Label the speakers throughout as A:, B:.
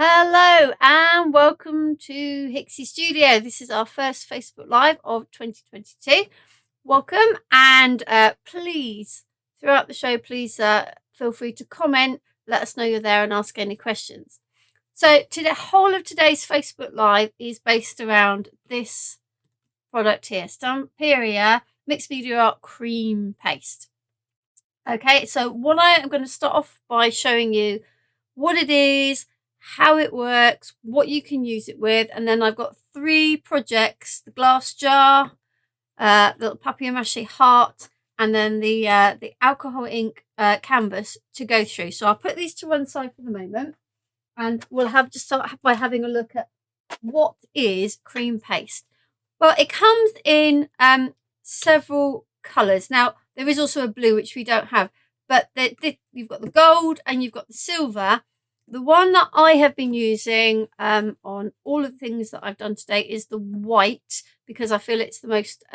A: Hello and welcome to Hixxy Studio. This is our first Facebook Live of 2022. Welcome and please, throughout the show, please feel free to comment, let us know you're there and ask any questions. So the whole of today's Facebook Live is based around this product here, Stamperia Mixed Media Art Cream Paste. Okay, so what I am going to start off by showing you what it is, how it works, what you can use it with, and then I've got 3 projects: the glass jar, the little papier-mâché heart, and then the alcohol ink canvas to go through. So I'll put these to one side for the moment, and we'll just start by having a look at what is cream paste. Well, it comes in several colours. Now, there is also a blue, which we don't have, but you've got the gold and you've got the silver. The one that I have been using on all of the things that I've done today is the white, because I feel it's the most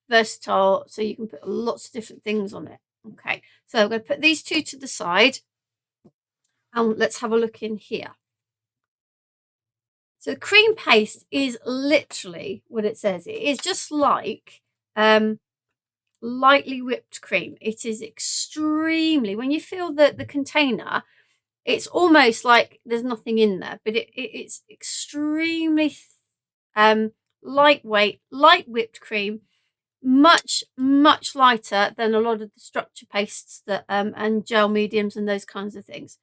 A: versatile, so you can put lots of different things on it. Okay, so I'm going to put these 2 to the side and let's have a look in here. So cream paste is literally what it says. It is just like lightly whipped cream. It is extremely, when you feel the container, it's almost like there's nothing in there, but it's extremely lightweight, light whipped cream, much lighter than a lot of the structure pastes that and gel mediums and those kinds of things.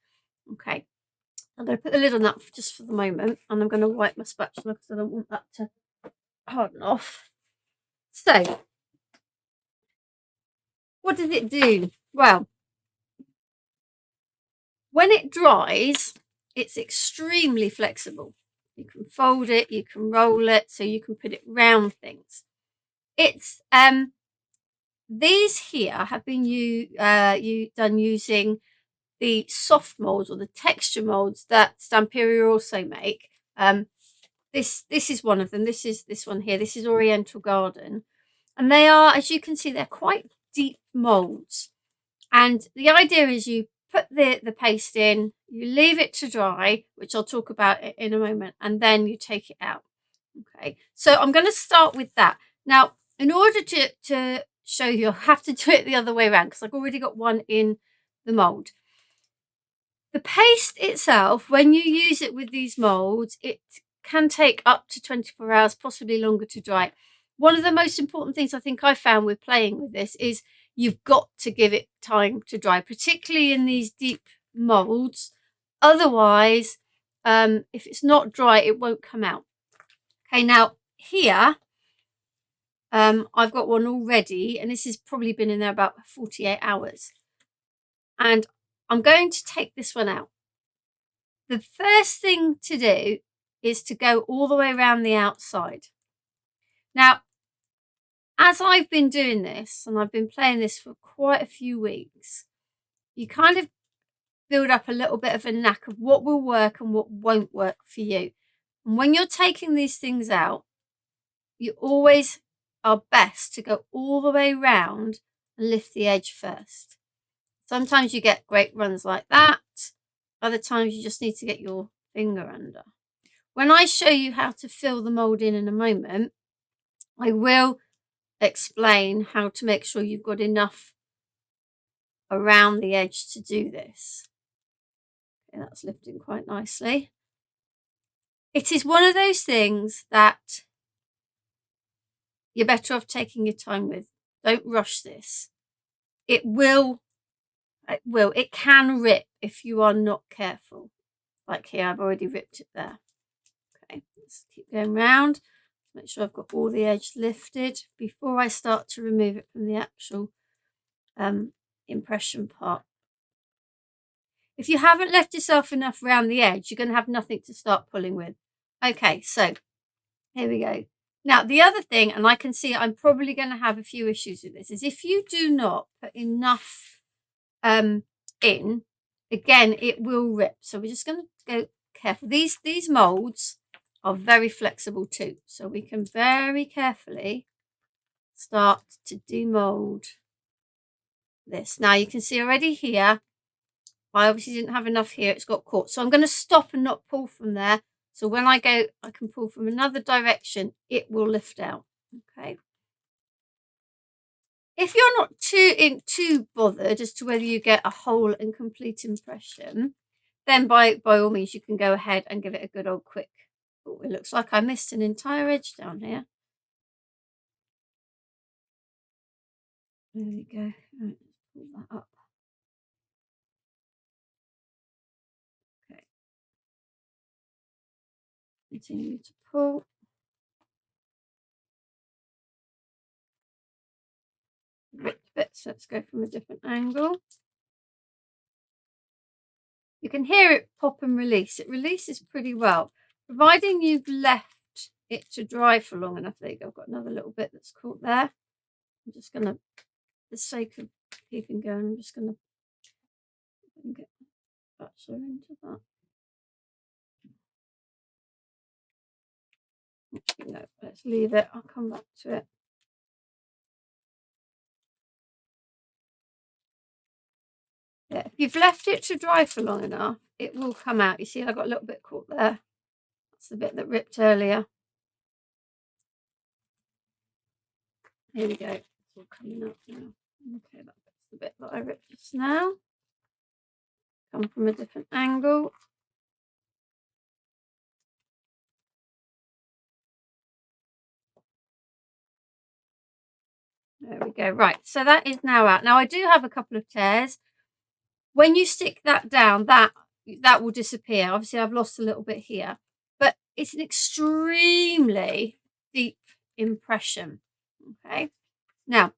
A: Okay, I'm going to put the lid on that just for the moment, and I'm going to wipe my spatula because I don't want that to harden off. So what does it do? Well, when it dries, it's extremely flexible. You can fold it, you can roll it, so you can put it round things. It's these here have been done using the soft molds or the texture molds that Stamperia also make. This is one of them. This is this one here. This is Oriental Garden, and they are, as you can see, they're quite deep molds. And the idea is you put the paste in, you leave it to dry, which I'll talk about in a moment, and then you take it out. Okay, so I'm going to start with that. Now, in order to show you, I have to do it the other way around because I've already got one in the mold. The paste itself, when you use it with these molds, it can take up to 24 hours, possibly longer, to dry. One of the most important things I think I found with playing with this is you've got to give it time to dry, particularly in these deep molds. Otherwise, if it's not dry, it won't come out. Okay, now here, I've got one already, and this has probably been in there about 48 hours. And I'm going to take this one out. The first thing to do is to go all the way around the outside. Now, as I've been doing this, and I've been playing this for quite a few weeks, you kind of build up a little bit of a knack of what will work and what won't work for you. And when you're taking these things out, you always are best to go all the way round and lift the edge first. Sometimes you get great runs like that. Other times you just need to get your finger under. When I show you how to fill the mold in a moment, I will explain how to make sure you've got enough around the edge to do this. Okay, that's lifting quite nicely. It is one of those things that you're better off taking your time with. Don't rush this. It can rip if you are not careful. Like here, I've already ripped it there. Okay, let's keep going round. Make sure I've got all the edge lifted before I start to remove it from the actual impression part. If you haven't left yourself enough around the edge, you're going to have nothing to start pulling with. Okay, so here we go. Now, the other thing, and I can see I'm probably going to have a few issues with this, is if you do not put enough in, again, it will rip. So we're just going to go careful. These molds are very flexible too. So we can very carefully start to demold this. Now you can see already here, I obviously didn't have enough here, it's got caught. So I'm going to stop and not pull from there. So when I go, I can pull from another direction, it will lift out. Okay. If you're not too bothered as to whether you get a whole and complete impression, then by all means you can go ahead and give it a good old quick. Oh, it looks like I missed an entire edge down here. There we go. Right, let's pull that up. Okay. Continue to pull. Ripped bits. Let's go from a different angle. You can hear it pop and release. It releases pretty well, providing you've left it to dry for long enough. There you go. I've got another little bit that's caught there. I'm just going to, for the sake of keeping going, I'm just going to get the spatula into that. No, let's leave it. I'll come back to it. Yeah, if you've left it to dry for long enough, it will come out. You see, I got a little bit caught there. That's the bit that ripped earlier. Here we go. It's all coming up now. Okay, that's the bit that I ripped just now. Come from a different angle. There we go. Right, so that is now out. Now I do have a couple of tears. When you stick that down, that will disappear. Obviously, I've lost a little bit here, but it's an extremely deep impression. Okay, now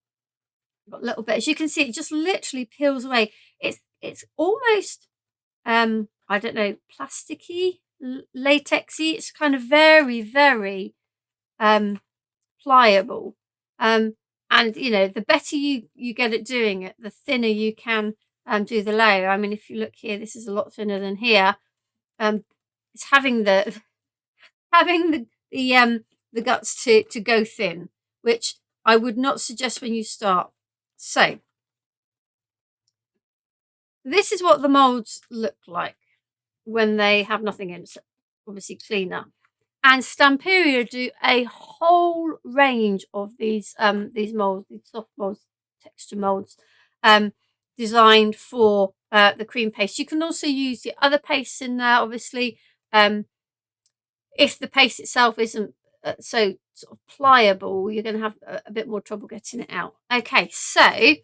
A: I've got a little bit. As you can see, it just literally peels away. It's almost I don't know, plasticky, latexy. It's kind of very, very pliable. And you know, the better you get at doing it, the thinner you can do the layer. I mean, if you look here, this is a lot thinner than here. It's having the the guts to go thin, which I would not suggest when you start. So this is what the molds look like when they have nothing in. So obviously cleaner. And Stamperia do a whole range of these molds, these soft molds, texture molds, designed for the cream paste. You can also use the other pastes in there, obviously. If the paste itself isn't so sort of pliable, you're going to have a bit more trouble getting it out. Okay, so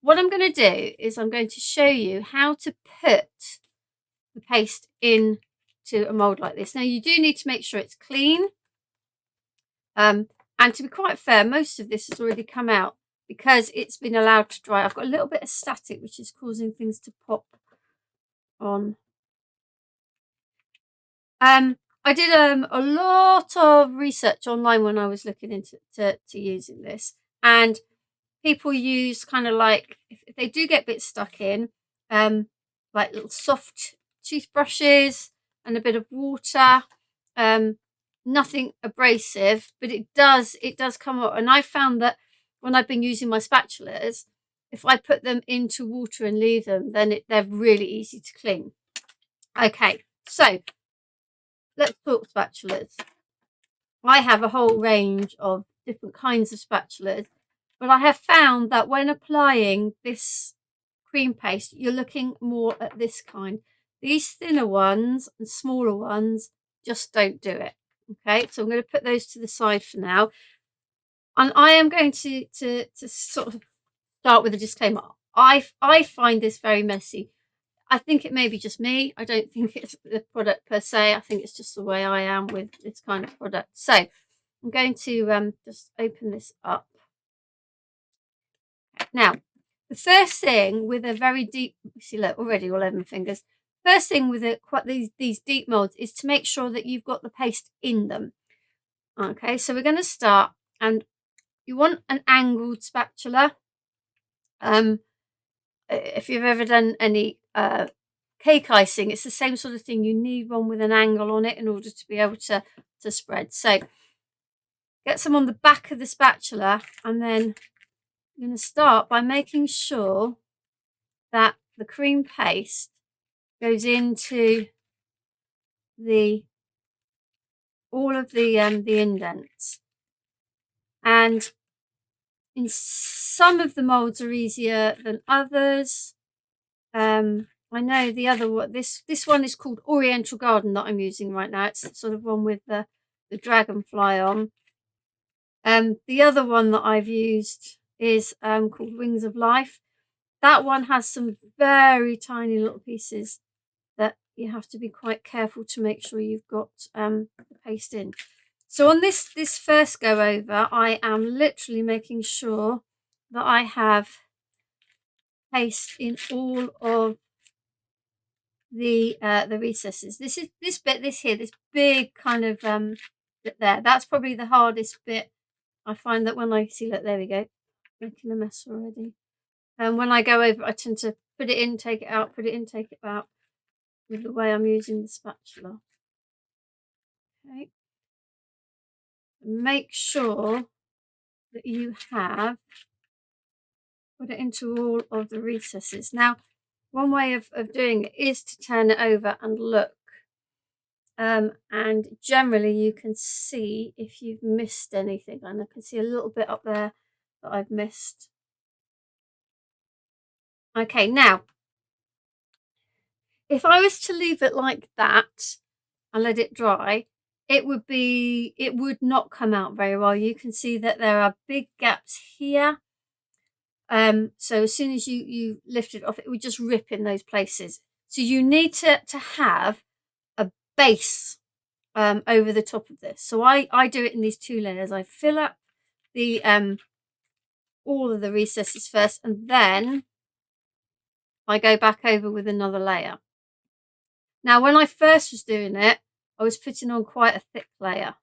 A: what I'm going to do is I'm going to show you how to put the paste in to a mold like this. Now you do need to make sure it's clean, and to be quite fair, most of this has already come out because it's been allowed to dry. I've got a little bit of static which is causing things to pop on. I did a lot of research online when I was looking into using this, and people use kind of like, if they do get bits stuck in, like little soft toothbrushes and a bit of water, nothing abrasive, but it does come up. And I found that when I've been using my spatulas, if I put them into water and leave them, then they're really easy to clean. Okay, so let's talk spatulas. I have a whole range of different kinds of spatulas, but I have found that when applying this cream paste, you're looking more at this kind. These thinner ones and smaller ones just don't do it. Okay, so I'm going to put those to the side for now. And I am going to sort of start with a disclaimer. I find this very messy. I think it may be just me. I don't think it's the product per se. I think it's just the way I am with this kind of product. So I'm going to just open this up. Now, the first thing with a very deep, see, look, already all over my fingers. First thing with these deep molds is to make sure that you've got the paste in them. Okay, so we're going to start, and you want an angled spatula. If you've ever done any cake icing, it's the same sort of thing. You need one with an angle on it in order to be able to spread. So get some on the back of the spatula, and then I'm going to start by making sure that the cream paste goes into all of the indents, and in some of the molds are easier than others. I know the other one, this one is called Oriental Garden that I'm using right now. It's sort of one with the dragonfly on. The other one that I've used is called Wings of Life. That one has some very tiny little pieces that you have to be quite careful to make sure you've got the paste in. So on this first go over, I am literally making sure that I have paste in all of the recesses. This big kind of bit there. That's probably the hardest bit. I find that when I see, look, there we go, making a mess already. And when I go over, I tend to put it in, take it out, put it in, take it out, with the way I'm using the spatula. Okay. Make sure that you have put it into all of the recesses. Now, one way of doing it is to turn it over and look. And generally you can see if you've missed anything, and I can see a little bit up there that I've missed. Okay, now if I was to leave it like that and let it dry, it would not come out very well. You can see that there are big gaps here. So as soon as you lift it off, it would just rip in those places. So you need to have a base over the top of this. So I do it in these two layers. I fill up the all of the recesses first, and then I go back over with another layer. Now, when I first was doing it, I was putting on quite a thick layer,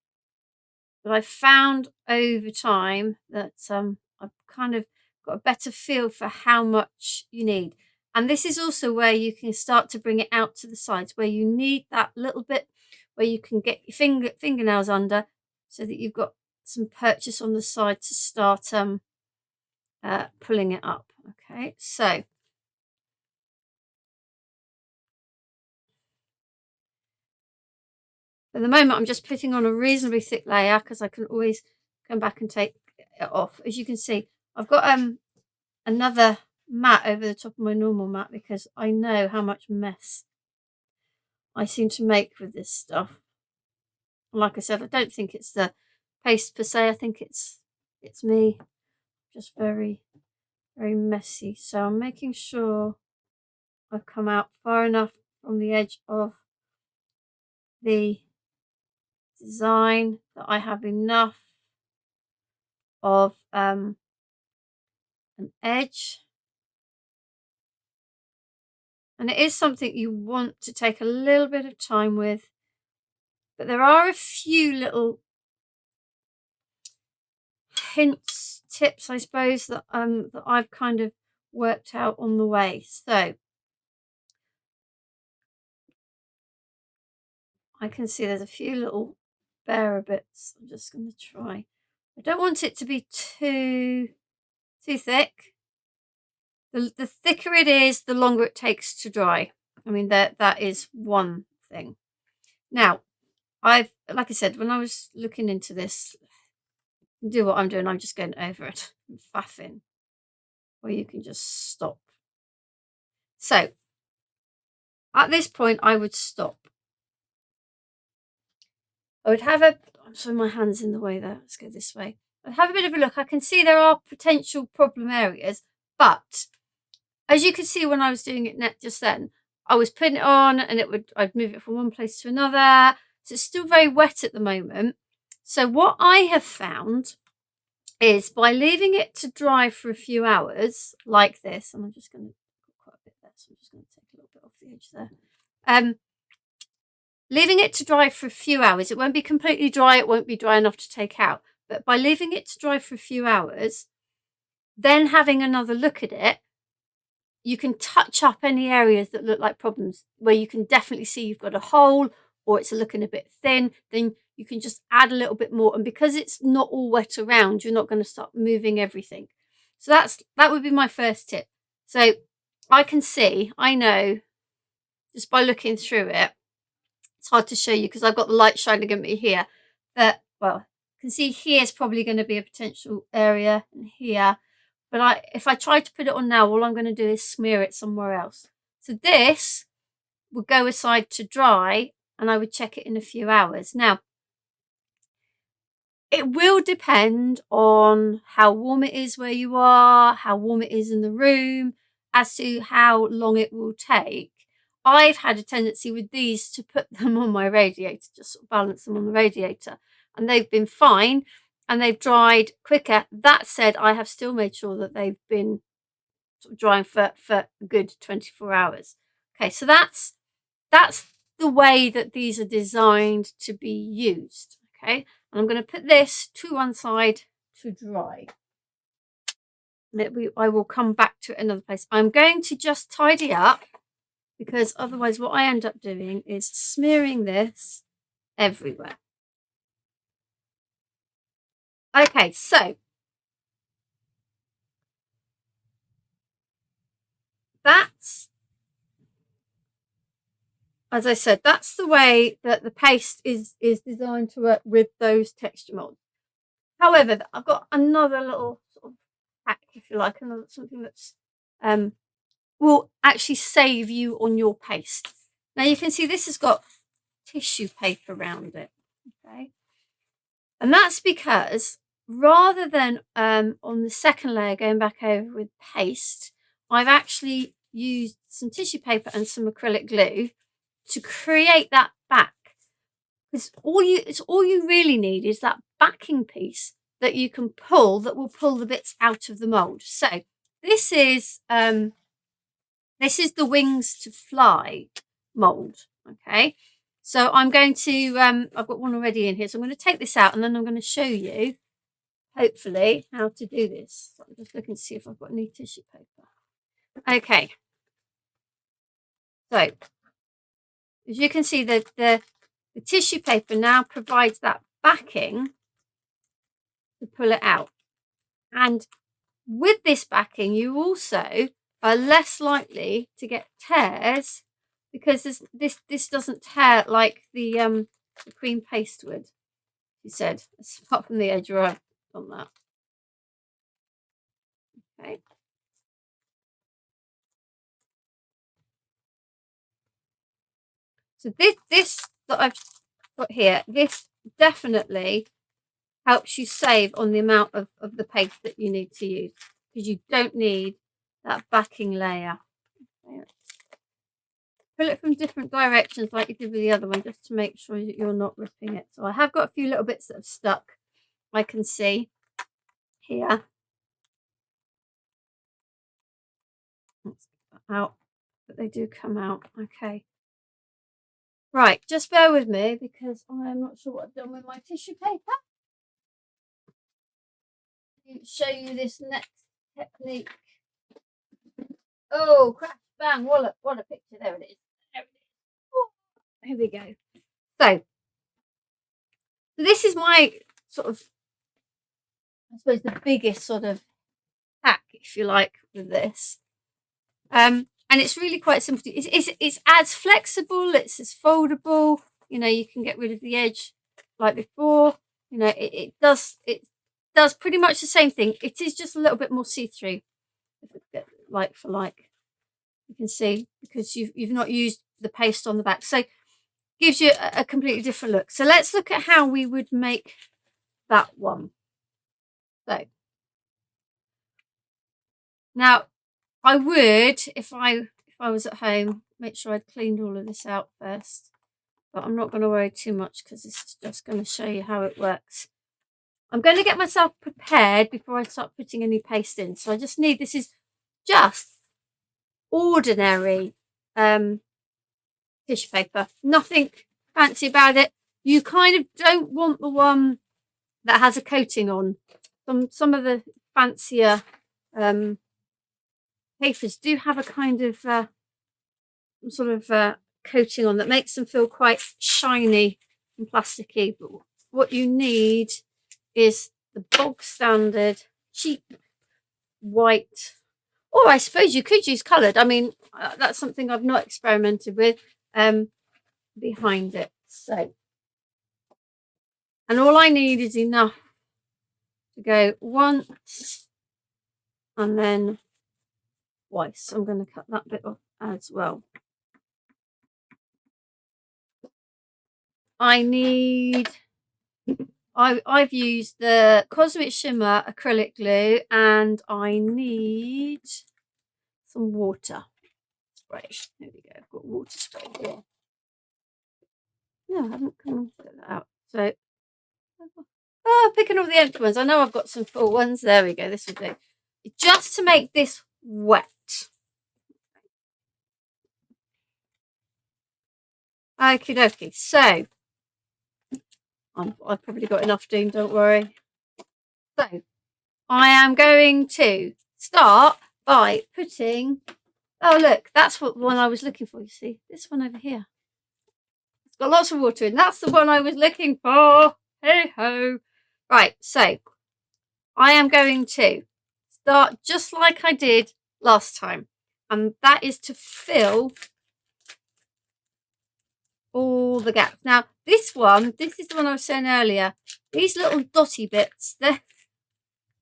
A: but I found over time that I've kind of got a better feel for how much you need. And this is also where you can start to bring it out to the sides, where you need that little bit where you can get your fingernails under, so that you've got some purchase on the side to start pulling it up. Okay, so at the moment I'm just putting on a reasonably thick layer, because I can always come back and take it off. As you can see, I've got another mat over the top of my normal mat, because I know how much mess I seem to make with this stuff. Like I said, I don't think it's the paste per se. I think it's me, just very, very messy. So I'm making sure I've come out far enough from the edge of the design that I have enough of an edge. And it is something you want to take a little bit of time with, but there are a few little hints, tips, I suppose, that that I've kind of worked out on the way. So I can see there's a few little barer bits. I'm just going to try. I don't want it to be too thick. The thicker it is, the longer it takes to dry. I mean, that is one thing. Now, like I said, when I was looking into this, do what I'm doing, I'm just going over it and faffing, or you can just stop. So at this point, I would stop. I would have I'm sorry, my hand's in the way there. Let's go this way. I'd have a bit of a look. I can see there are potential problem areas, but as you can see when I was doing it just then, I was putting it on and I'd move it from one place to another. So it's still very wet at the moment. So what I have found is, by leaving it to dry for a few hours like this, and I'm just going to put quite a bit there, so I'm just going to take a little bit off the edge there. Leaving it to dry for a few hours, it won't be completely dry, it won't be dry enough to take out, but by leaving it to dry for a few hours, then having another look at it, you can touch up any areas that look like problems, where you can definitely see you've got a hole or it's looking a bit thin. Then you can just add a little bit more, and because it's not all wet around, you're not going to start moving everything. So that would be my first tip. So I can see, I know, just by looking through it, it's hard to show you because I've got the light shining at me here, that, well, you can see here's probably going to be a potential area, and here. But if I try to put it on now, all I'm going to do is smear it somewhere else. So this would go aside to dry, and I would check it in a few hours. Now, it will depend on how warm it is where you are, how warm it is in the room, as to how long it will take. I've had a tendency with these to put them on my radiator, just sort of balance them on the radiator, and they've been fine and they've dried quicker. That said, I have still made sure that they've been sort of drying for a good 24 hours. Okay, so that's the way that these are designed to be used. Okay, and I'm going to put this to one side to dry. I will come back to it another place. I'm going to just tidy up, because otherwise what I end up doing is smearing this everywhere. Okay, so that's, as I said, that's the way that the paste is designed to work with those texture molds. However, I've got another little sort of hack, if you like, something that's will actually save you on your paste. Now you can see this has got tissue paper around it, okay? And that's because rather than on the second layer going back over with paste, I've actually used some tissue paper and some acrylic glue to create that back. Because all you really need is that backing piece that you can pull, that will pull the bits out of the mold. So this is the Wings to Fly mold. Okay, so I'm going to I've got one already in here, so I'm going to take this out and then I'm going to show you, hopefully, how to do this. So I'm just looking to see if I've got any tissue paper. Okay, so as you can see, the tissue paper now provides that backing to pull it out. And with this backing, you also are less likely to get tears, because this doesn't tear like the cream paste would, you said, apart from the edge where I've done that. Okay. So this that I've got here, this definitely helps you save on the amount of the paste that you need to use, because you don't need that backing layer. Okay. Pull it from different directions like you did with the other one, just to make sure that you're not ripping it. So I have got a few little bits that have stuck, I can see here. Let's get that out, but they do come out. Okay. Right, just bear with me because I'm not sure what I've done with my tissue paper. I'll show you this next technique. Oh, crash, bang, what a picture. There it is. There it is. Oh, here we go. So this is my sort of, I suppose, the biggest sort of hack, if you like, with this. And it's really quite simple. It's as flexible, it's as foldable. You know, you can get rid of the edge like before. You know, it does pretty much the same thing. It is just a little bit more see-through, like for like. You can see, because you've not used the paste on the back, so gives you a completely different look. So let's look at how we would make that one. So now I would, if I was at home, make sure I'd cleaned all of this out first, but I'm not going to worry too much because this is just going to show you how it works. I'm going to get myself prepared before I start putting any paste in. So I just need, this is just ordinary tissue paper, nothing fancy about it. You kind of don't want the one that has a coating on. Some of the fancier papers do have a kind of sort of coating on that makes them feel quite shiny and plasticky. But what you need is the bog standard cheap white Or I suppose you could use coloured. I mean, that's something I've not experimented with behind it. So, and all I need is enough to go once and then twice. I'm going to cut that bit off as well. I've used the Cosmic Shimmer acrylic glue, and I need some water spray. There we go. I've got water spray here. No, I haven't come get that out. So, picking all the empty ones. I know I've got some full ones. There we go. This will do. Just to make this wet. Okie dokie. So, I've probably got enough, Dean. Don't worry. So, I am going to start by putting. Oh, look, that's what one I was looking for. You see, this one over here. It's got lots of water in. That's the one I was looking for. Hey ho. Right, so I am going to start just like I did last time, and that is to fill all the gaps. Now, this is the one I was saying earlier. These little dotty bits,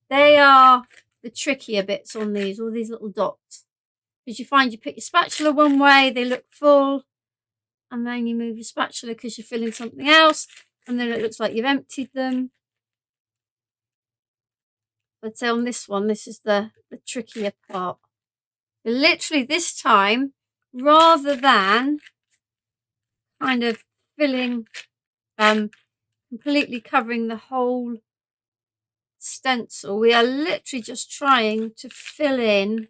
A: they are the trickier bits on these, all these little dots. Because you find you put your spatula one way, they look full, and then you move your spatula because you're filling something else, and then it looks like you've emptied them. I'd say on this one, this is the trickier part. But literally this time, rather than kind of filling, completely covering the whole stencil, we are literally just trying to fill in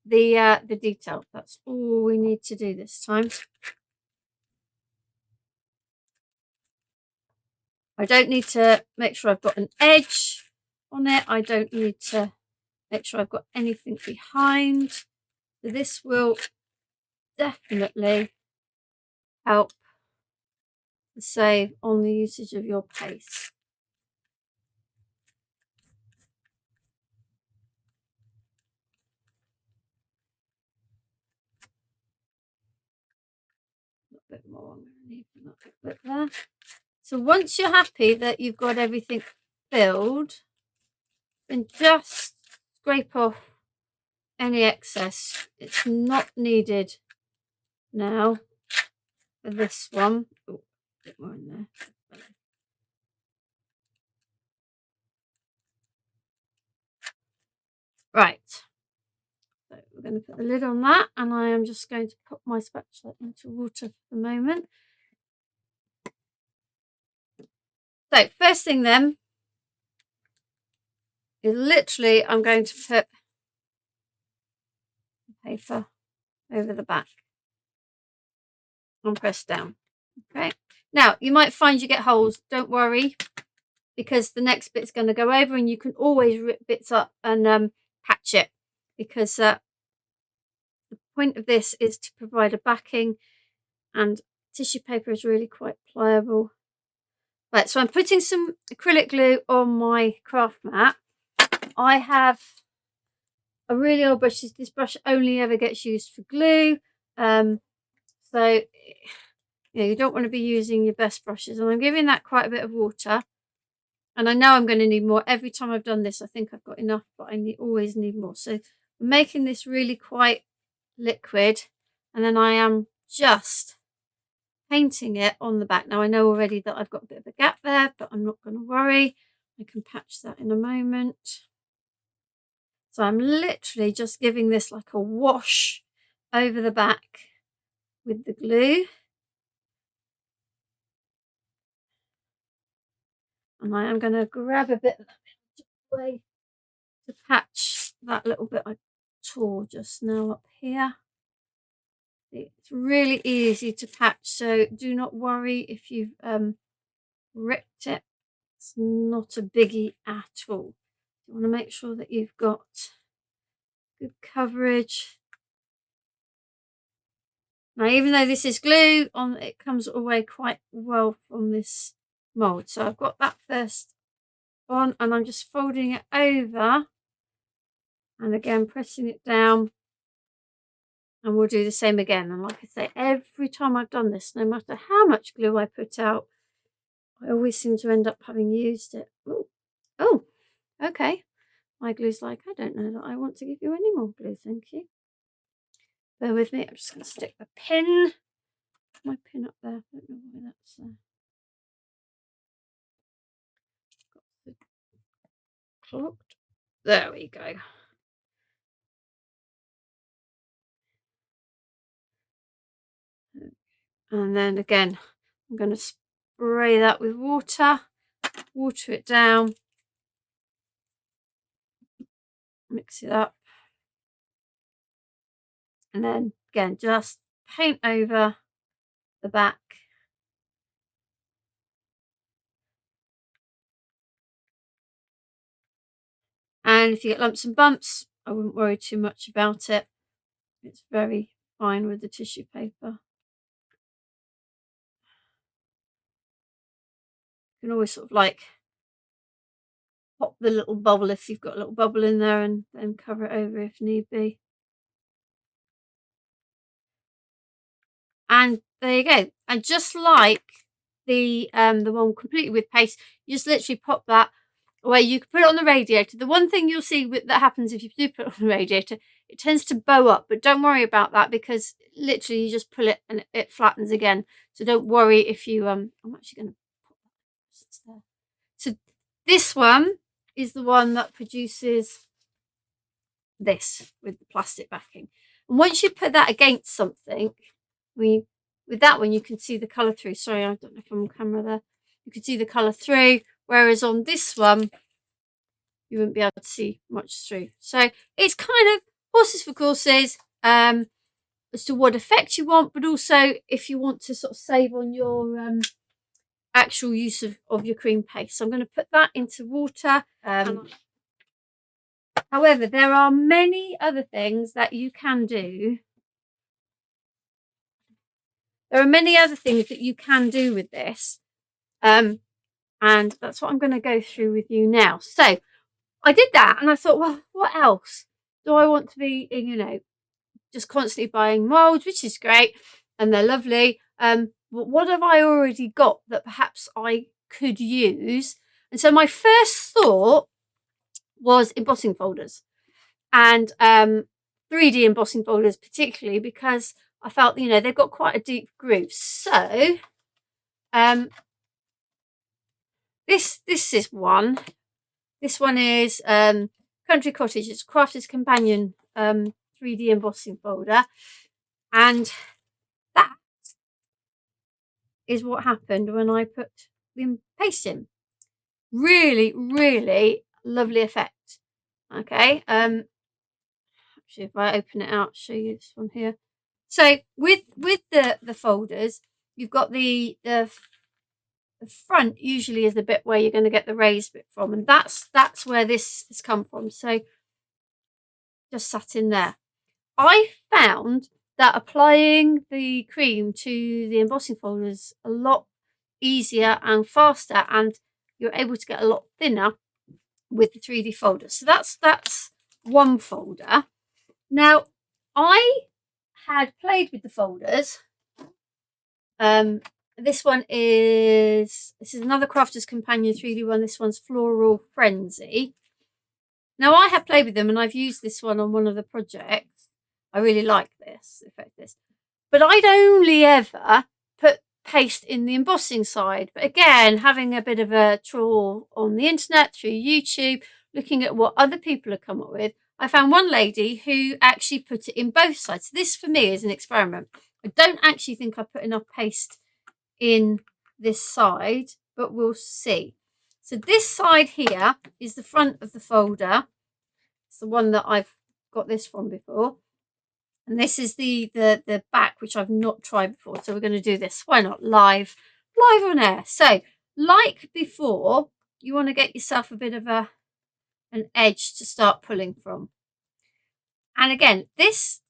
A: the detail. That's all we need to do this time. I don't need to make sure I've got an edge on it. I don't need to make sure I've got anything behind. So this will definitely help to save on the usage of your paste. A bit more. I'm going to need that bit there. So once you're happy that you've got everything filled, then just scrape off any excess. It's not needed now for this one. Oh, a bit more in there. Right. So we're going to put the lid on that, and I am just going to put my spatula into water for the moment. So first thing then is literally I'm going to put paper over the back and press down. Okay. Now you might find you get holes. Don't worry, because the next bit's going to go over, and you can always rip bits up and patch it, because the point of this is to provide a backing, and tissue paper is really quite pliable. Right, so I'm putting some acrylic glue on my craft mat. I have a really old brush. This brush only ever gets used for glue. So you don't want to be using your best brushes. And I'm giving that quite a bit of water. And I know I'm going to need more. Every time I've done this, I think I've got enough, but I always need more. So I'm making this really quite liquid. And then I am just painting it on the back. Now I know already that I've got a bit of a gap there, but I'm not going to worry. I can patch that in a moment. So I'm literally just giving this like a wash over the back with the glue. And I am going to grab a bit of that way to patch that little bit I tore just now up here. It's really easy to patch, so do not worry if you've ripped it. It's not a biggie at all. You want to make sure that you've got good coverage. Now, even though this is glue on, it comes away quite well from this mold. So I've got that first on, and I'm just folding it over and again pressing it down, and we'll do the same again. And like I say, every time I've done this, no matter how much glue I put out, I always seem to end up having used it. Ooh. Oh, okay. My glue's like, I don't know that I want to give you any more glue, thank you. Bear with me, I'm just going to stick the pin. My pin up there, I don't know why that's clogged. There we go. And then again, I'm going to spray that with water it down, mix it up, and then again just paint over the back. And if you get lumps and bumps, I wouldn't worry too much about it. It's very fine with the tissue paper. You can always sort of like pop the little bubble if you've got a little bubble in there, and then cover it over if need be. And there you go. And just like the one completely with paste, you just literally pop that away. You can put it on the radiator. The one thing you'll see that happens if you do put it on the radiator, it tends to bow up, but don't worry about that because literally you just pull it and it flattens again. So don't worry if you I'm actually going to put that there. So this one is the one that produces this with the plastic backing. And once you put that against something, with that one you can see the colour through. Sorry, I don't know if I'm on camera there. You can see the colour through, whereas on this one you wouldn't be able to see much through. So it's kind of horses for courses, as to what effect you want, but also if you want to sort of save on your actual use of your cream paste. So I'm going to put that into water. However, there are many other things that you can do. There are many other things that you can do with this. And that's what I'm going to go through with you now. So I did that and I thought, well, what else do I want to be, just constantly buying molds, which is great and they're lovely. But what have I already got that perhaps I could use? And so my first thought was embossing folders, and 3D embossing folders particularly because I felt, they've got quite a deep groove. So this is one. This one is Country Cottage. It's Crafter's Companion 3D embossing folder, and that is what happened when I put the paste in. Really, really lovely effect. Okay. Actually, if I open it out, show you this one here. So with the folders, you've got the front usually is the bit where you're going to get the raised bit from, and that's where this has come from. So just sat in there. I found that applying the cream to the embossing folders a lot easier and faster, and you're able to get a lot thinner with the 3D folder. So that's one folder. Now I had played with the folders. This is another Crafter's Companion 3D one. This one's Floral Frenzy. Now I have played with them and I've used this one on one of the projects. I really like this, but I'd only ever put paste in the embossing side. But again, having a bit of a trawl on the internet, through YouTube, looking at what other people have come up with, I found one lady who actually put it in both sides. So this for me is an experiment. I don't actually think I put enough paste in this side, but we'll see. So this side here is the front of the folder. It's the one that I've got this from before. And this is the back, which I've not tried before. So we're going to do this. Why not? Live on air. So like before, you want to get yourself a bit of an edge to start pulling from. And again, this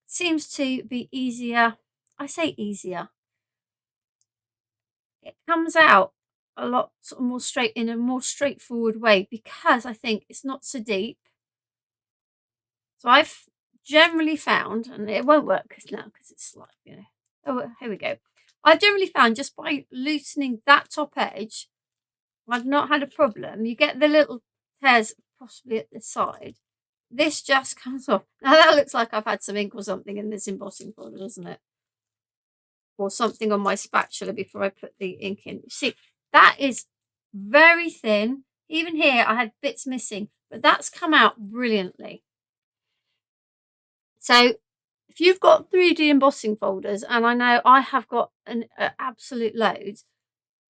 A: seems to be easier. I say easier. It comes out a lot sort of more straight, in a more straightforward way, because I think it's not so deep. So I've generally found, and it won't work now because it's like, you know, oh, here we go. I've generally found just by loosening that top edge, I've not had a problem. You get the little tears possibly at the side. This just comes off. Now that looks like I've had some ink or something in this embossing folder, doesn't it? Or something on my spatula before I put the ink in. You see, that is very thin. Even here, I had bits missing, but that's come out brilliantly. So if you've got 3D embossing folders, and I know I have got an absolute loads,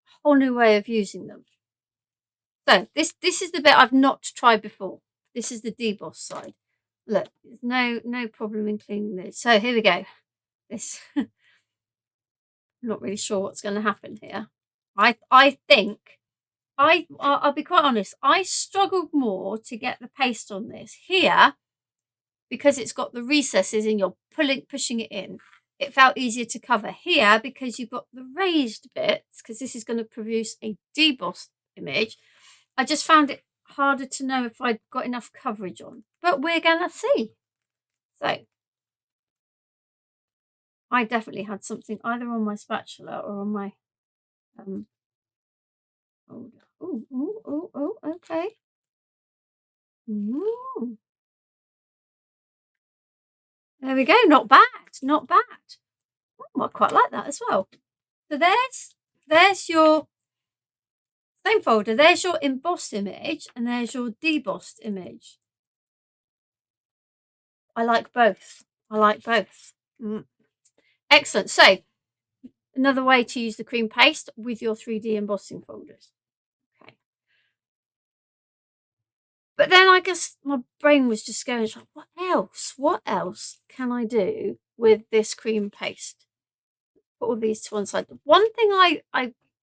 A: a whole new way of using them. So this is the bit I've not tried before. This is the deboss side. Look, there's no problem in cleaning this. So here we go. This I'm not really sure what's going to happen here. I think I'll be quite honest. I struggled more to get the paste on this here because it's got the recesses and you're pushing it in. It felt easier to cover here because you've got the raised bits, because this is going to produce a debossed image. I just found it harder to know if I'd got enough coverage on, but we're going to see. So I definitely had something either on my spatula or on my oh, okay. Ooh. There we go. Not bad. Not bad. Oh, I quite like that as well. So there's your same folder. There's your embossed image and there's your debossed image. I like both. I like both. Excellent. So another way to use the cream paste with your 3D embossing folders. Okay. But then I guess my brain was just going, like, what else? What else can I do with this cream paste? Put all these to one side. One thing a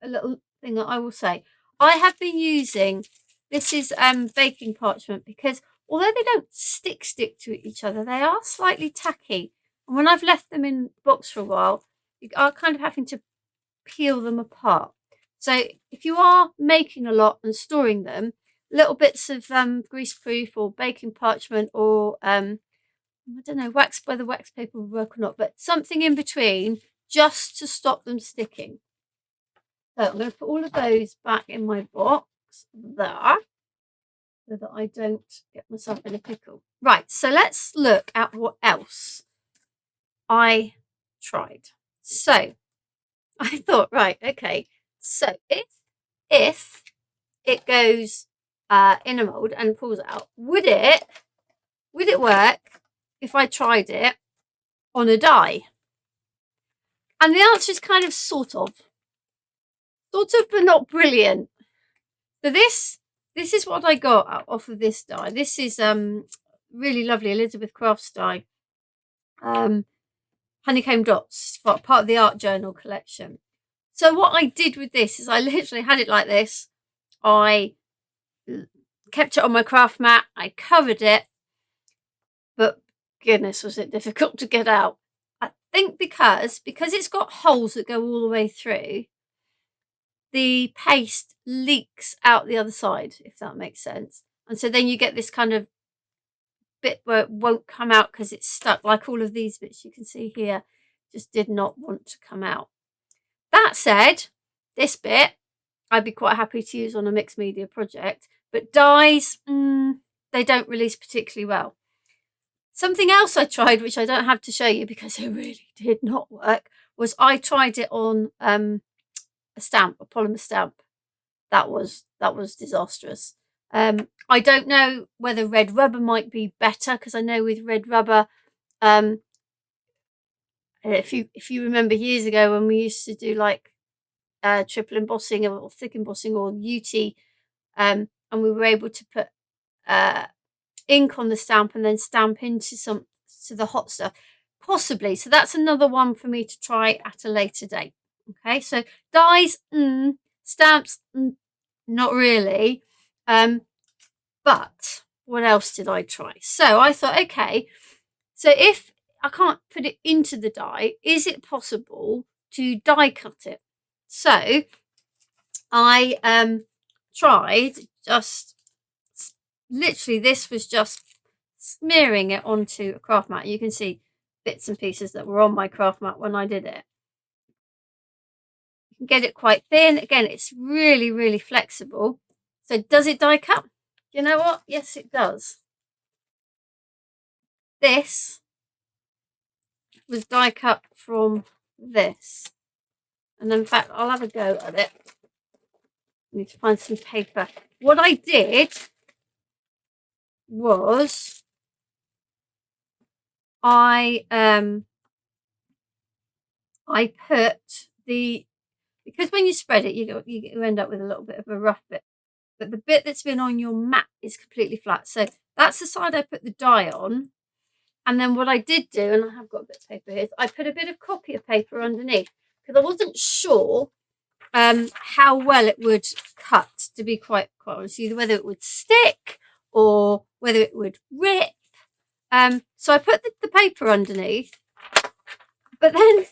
A: little thing that I will say, I have been using, this is baking parchment, because although they don't stick to each other, they are slightly tacky. And when I've left them in the box for a while, you are kind of having to peel them apart. So if you are making a lot and storing them, little bits of greaseproof or baking parchment or I don't know, whether wax paper will work or not, but something in between just to stop them sticking. So I'm going to put all of those back in my box there so that I don't get myself in a pickle. Right, so let's look at what else I tried. So I thought, right, okay, so if it goes in a mold and pulls out, would it work if I tried it on a die? And the answer is kind of sort of, but not brilliant. So this is what I got off of this die. This is really lovely Elizabeth Crafts die, honeycomb dots, for part of the art journal collection. So what I did with this is I literally had it like this. I kept it on my craft mat. I covered it, but goodness, was it difficult to get out. I think because it's got holes that go all the way through, the paste leaks out the other side, if that makes sense. And so then you get this kind of bit where it won't come out because it's stuck, like all of these bits you can see here just did not want to come out. That said, this bit I'd be quite happy to use on a mixed media project, but dies, they don't release particularly well. Something else I tried, which I don't have to show you because it really did not work, was I tried it on a stamp, a polymer stamp. That was disastrous. I don't know whether red rubber might be better, because I know with red rubber, if you remember years ago when we used to do like triple embossing or thick embossing or UT, and we were able to put ink on the stamp and then stamp into the hot stuff, possibly. So that's another one for me to try at a later date. Okay, so dies, stamps, not really. But what else did I try? So I thought, okay, so if I can't put it into the die, is it possible to die cut it? So I tried just literally, this was just smearing it onto a craft mat. You can see bits and pieces that were on my craft mat when I did it. You can get it quite thin. Again, it's really, really flexible. So does it die cut? You know what? Yes, it does. This was die cut from this. And in fact, I'll have a go at it. I need to find some paper. What I did was I put the, because when you spread it, you end up with a little bit of a rough bit. But the bit that's been on your mat is completely flat. So that's the side I put the dye on. And then what I did do, and I have got a bit of paper here, is I put a bit of copier paper underneath because I wasn't sure how well it would cut, to be quite honest, either whether it would stick or whether it would rip. So I put the paper underneath, but then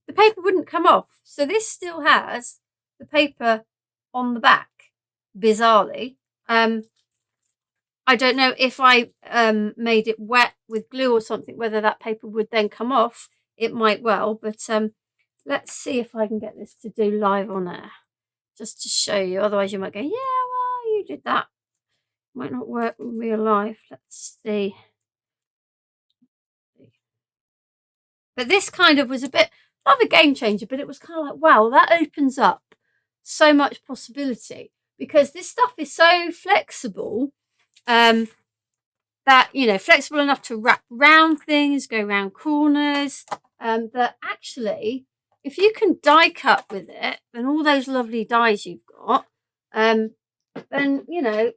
A: the paper wouldn't come off. So this still has the paper on the back, bizarrely. I don't know if I made it wet with glue or something, whether that paper would then come off. It might well, but let's see if I can get this to do live on air, just to show you. Otherwise you might go, yeah, well, you did that. Might not work in real life. Let's see. But this kind of was a bit, not a game changer, but it was kind of like, wow, that opens up so much possibility, because this stuff is so flexible. That, you know, flexible enough to wrap round things, go round corners, that actually, if you can die cut with it, and all those lovely dies you've got, then, you know,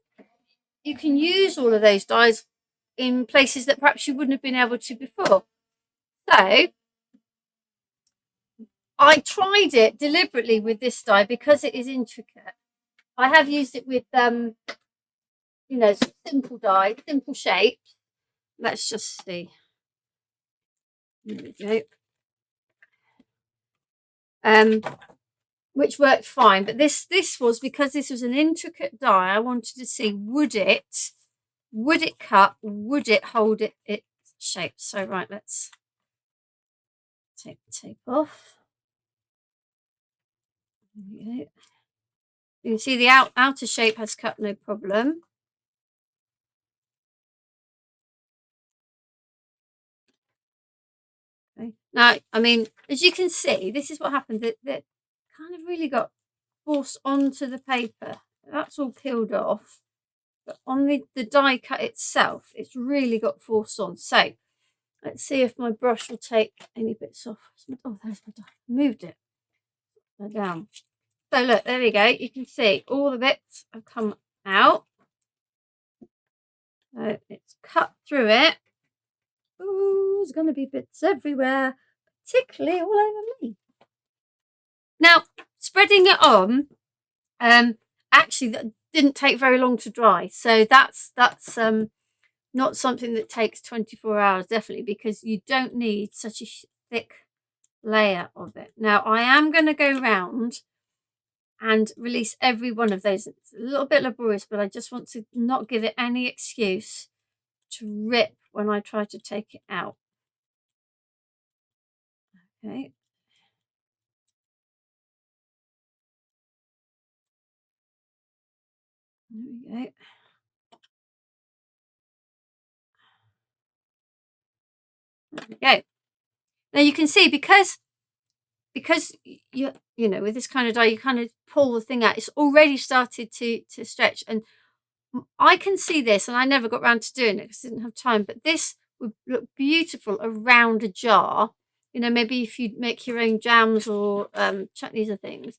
A: you can use all of those dies in places that perhaps you wouldn't have been able to before. So I tried it deliberately with this die because it is intricate. I have used it with, you know, simple dies, simple shapes. Let's just see. There we go. Which worked fine, but this was, because this was an intricate die, I wanted to see, would it cut, would it hold its shape. So right, let's take the tape off. There we go. You can see the outer shape has cut, no problem. Okay. Now, I mean, as you can see, this is what happened. That kind of really got forced onto the paper. That's all peeled off. But on the die cut itself, it's really got force on. So let's see if my brush will take any bits off. Oh, there's my die. Moved it down. So look, there we go. You can see all the bits have come out. So it's cut through it. Ooh, there's going to be bits everywhere, particularly all over me. Now, spreading it on, actually, that didn't take very long to dry. So that's not something that takes 24 hours, definitely, because you don't need such a thick layer of it. Now, I am going to go round and release every one of those. It's a little bit laborious, but I just want to not give it any excuse to rip when I try to take it out. Okay. There we go. There we go. Now you can see, because you know, with this kind of die, you kind of pull the thing out. It's already started to stretch, and I can see this, and I never got around to doing it because I didn't have time. But this would look beautiful around a jar. You know, maybe if you make your own jams or chutneys or things,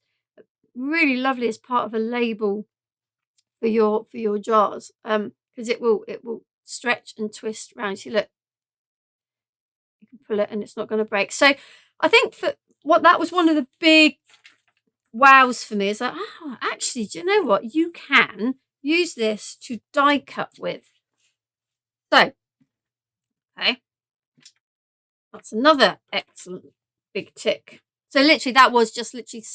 A: really lovely as part of a label for your jars. Because it will stretch and twist around. See, look, you can pull it and it's not going to break. So I think that was one of the big wows for me. Is like, oh, actually, do you know what? You can use this to die cut with. So, okay, that's another excellent big tick. So literally, that was just literally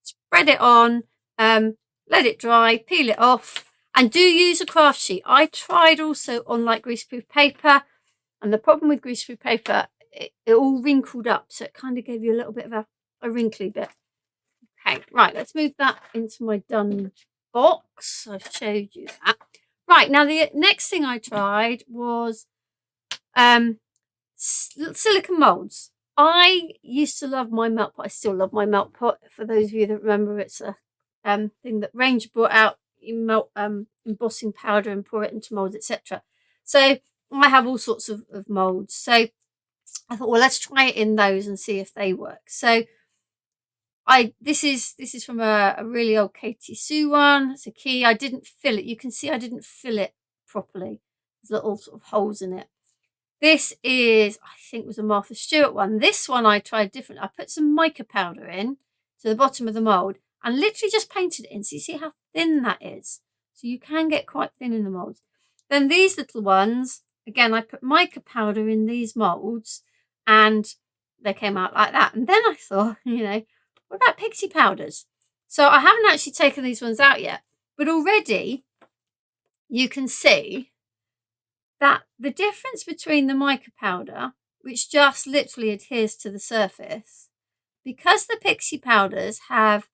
A: spread it on, let it dry, peel it off. And do use a craft sheet. I tried also on like greaseproof paper, and the problem with greaseproof paper, it all wrinkled up, so it kind of gave you a little bit of a wrinkly bit. Okay, right, let's move that into my done box. I've showed you that. Right, now the next thing I tried was silicone molds. I used to love my melt pot. I still love my melt pot. For those of you that remember, it's a thing that Ranger brought out. You melt embossing powder and pour it into molds, etc. So I have all sorts of molds. So I thought, well, let's try it in those and see if they work. So this is from a really old Katie Sue one. It's a key. I didn't fill it. You can see I didn't fill it properly. There's little sort of holes in it. This is, I think, was a Martha Stewart one. This one I tried different. I put some mica powder in to the bottom of the mold and literally just painted it in. So you see how thin that is. So you can get quite thin in the molds. Then these little ones, again, I put mica powder in these molds and they came out like that. And then I thought, what about pixie powders? So I haven't actually taken these ones out yet, but already you can see that the difference between the mica powder, which just literally adheres to the surface, because the pixie powders have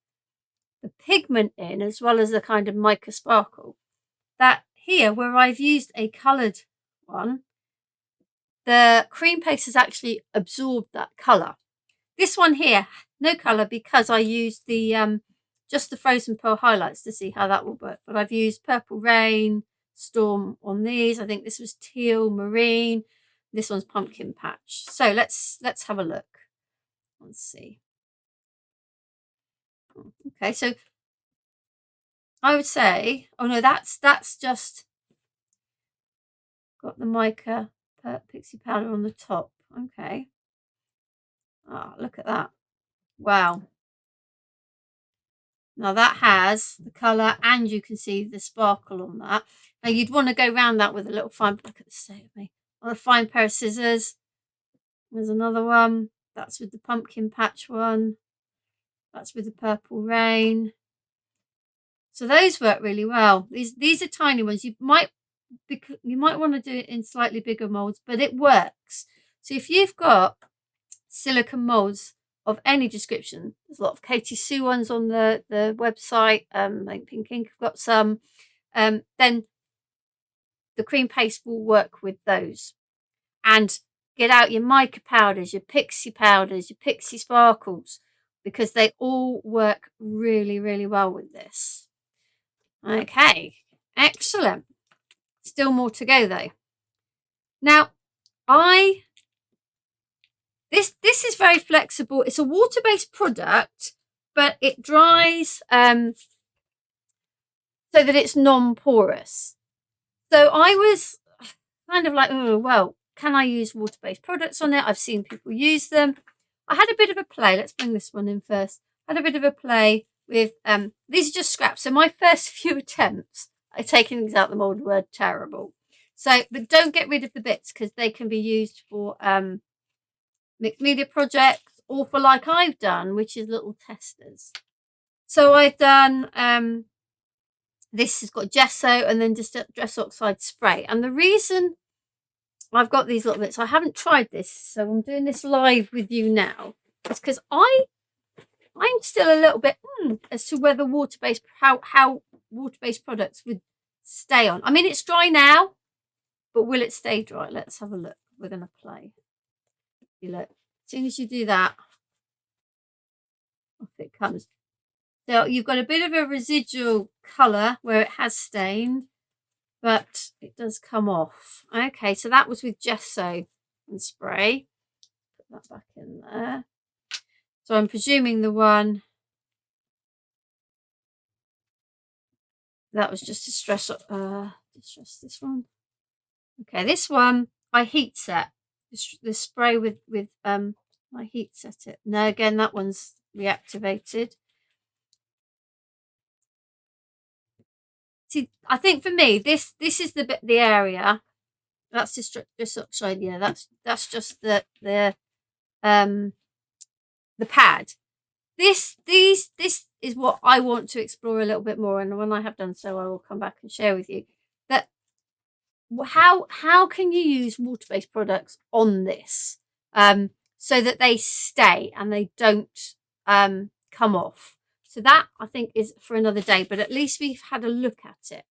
A: the pigment in as well as the kind of mica sparkle, that here where I've used a coloured one, the cream paste has actually absorbed that colour. This one here, no colour because I used the just the frozen pearl highlights to see how that will work. But I've used Purple Rain, Storm on these. I think this was Teal Marine. This one's Pumpkin Patch. So let's have a look. Let's see. Okay, so I would say, oh no, that's just got the mica pixie powder on the top. Okay. Oh, look at that. Wow. Now that has the colour and you can see the sparkle on that. Now you'd want to go around that with a little fine, look at the state of me, on a fine pair of scissors. There's another one. That's with the pumpkin patch one. That's with the Purple Rain. So those work really well. These are tiny ones. You might want to do it in slightly bigger molds, but it works. So if you've got silicone molds of any description, there's a lot of Katie Sue ones on the website. I think Pink Ink have got some. Then the cream paste will work with those. And get out your mica powders, your pixie powders, your pixie sparkles, because they all work really, really well with this. Okay, excellent. Still more to go though. Now, this is very flexible. It's a water-based product, but it dries so that it's non-porous. So I was kind of like, oh, well, can I use water-based products on it? I've seen people use them. I had a bit of a play. Let's bring this one in first. I had a bit of a play with, these are just scraps. So my first few attempts at taking things out the mould were terrible. So, but don't get rid of the bits because they can be used for mixed media projects or for like I've done, which is little testers. So I've done, this has got gesso and then just dress oxide spray. And the reason I've got these little bits, I haven't tried this, so I'm doing this live with you now, it's because I'm still a little bit as to whether water-based, how water-based products would stay on. I mean, it's dry now, but will it stay dry? Let's have a look. We're going to play. You look, as soon as you do that, off it comes. So you've got a bit of a residual colour where it has stained, but it does come off. Okay, so that was with gesso and spray. Put that back in there. So I'm presuming the one that was just to stress this one. Okay, this one I heat set. The spray with I heat set it. Now again, that one's reactivated. See, I think for me, this is the area. That's just oxide. Yeah, that's just the pad. This is what I want to explore a little bit more, and when I have done so, I will come back and share with you that how can you use water-based products on this so that they stay and they don't come off. So that I think is for another day, but at least we've had a look at it.